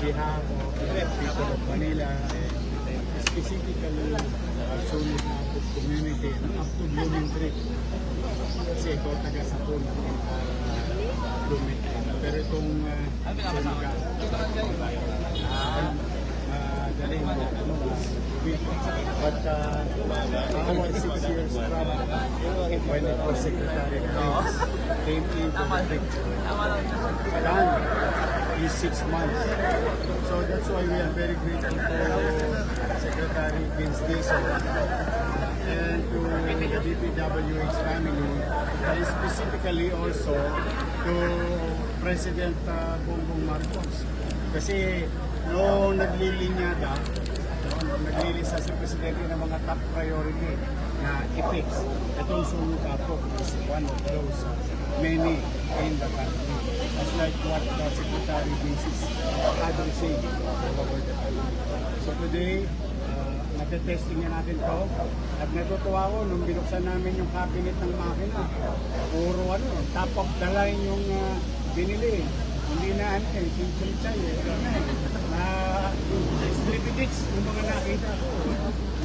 behalf of the people of Manila and specifically Sulit na community ng up to Blooming Creek. Kasi ito taga sa pool ng Blooming Creek. Pero itong daling but our 6 years trouble when it was Secretary Games came into the picture. Done is 6 months. So that's why we are very grateful to Secretary Vince Dizon and to the DPWH family, and specifically also to President Bongbong Marcos. Kasi noong naglilinyada, naglilisa si Presidente ng mga top priority na i-fix. Itong Sumukapog is one of those many in the country. That's like what the Secretary Vince is addressing over the country. So today, natetesting na natin to at natutuwa ko nung binuksan namin yung cabinet ng makina. Puro top of the line yung binili. Hindi na chinchay distributics yung mga nakita ko.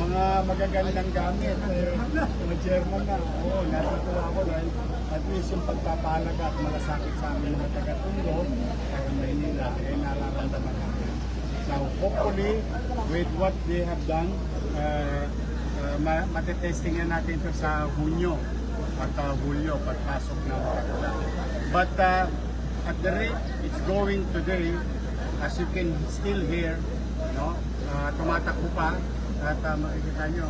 Mga magagandang gamit. Mga German na. Oo, natutuwa ko dahil at least yung pagpapalaga at malasakit sa amin mga taga-Tondo, taga-Maynila, nararamdaman natin. Now, hopefully, with what they have done, matetesting na natin ito sa Hunyo, Hulyo, pagpasok ng Pakula. But at the rate it's going today, as you can still hear, no, tumatakbo pa at makikita nyo,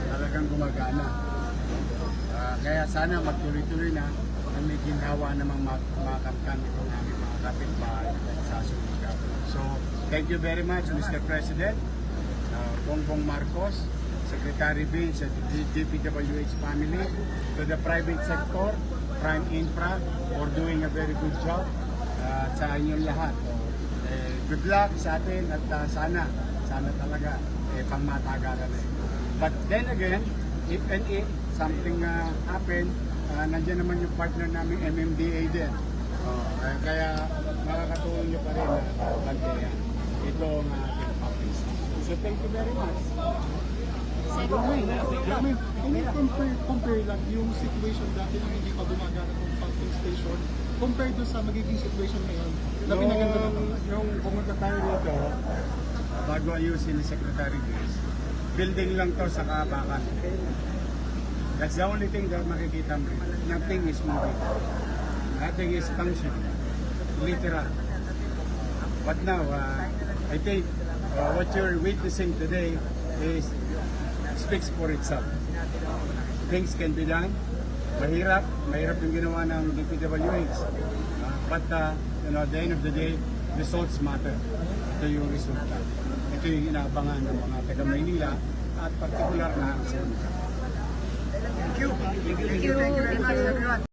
talagang gumagana. Kaya sana magtuloy-tuloy na ang may ginawa namang makamkan itong aming mga kapitbahay sa Suligaw. So, thank you very much, Mr. President, Bongbong Marcos, Secretary Vince, at the DPWH family, to the private sector, Prime Infra, for doing a very good job sa inyong lahat. Good luck sa atin at sana talaga pangmatagalan na ito. But then again, if and if something happen, nandiyan naman yung partner namin MMDA din. Kaya makakatulong nyo pa rin na bantayan itong ating public. So thank you very much. Can you compare lang yung situation dati nang hindi pa gumagana ng pumping station compared doon sa magiging situation ngayon? Yung pumunta tayo dito, bago ayusin ni Secretary Gates, building lang to sa Kabakan. That's the only thing that makikita mo. Nothing is moving. Nothing is functioning. Literal. But now, I think what you're witnessing today speaks for itself. Things can be done. Mahirap yung ginawa ng DPWH. But at the end of the day, results matter. Ito yung resulta. Ito yung inaabangan ng mga taga-Maynila at particular na ang Suligaw. Thank you very much, everyone.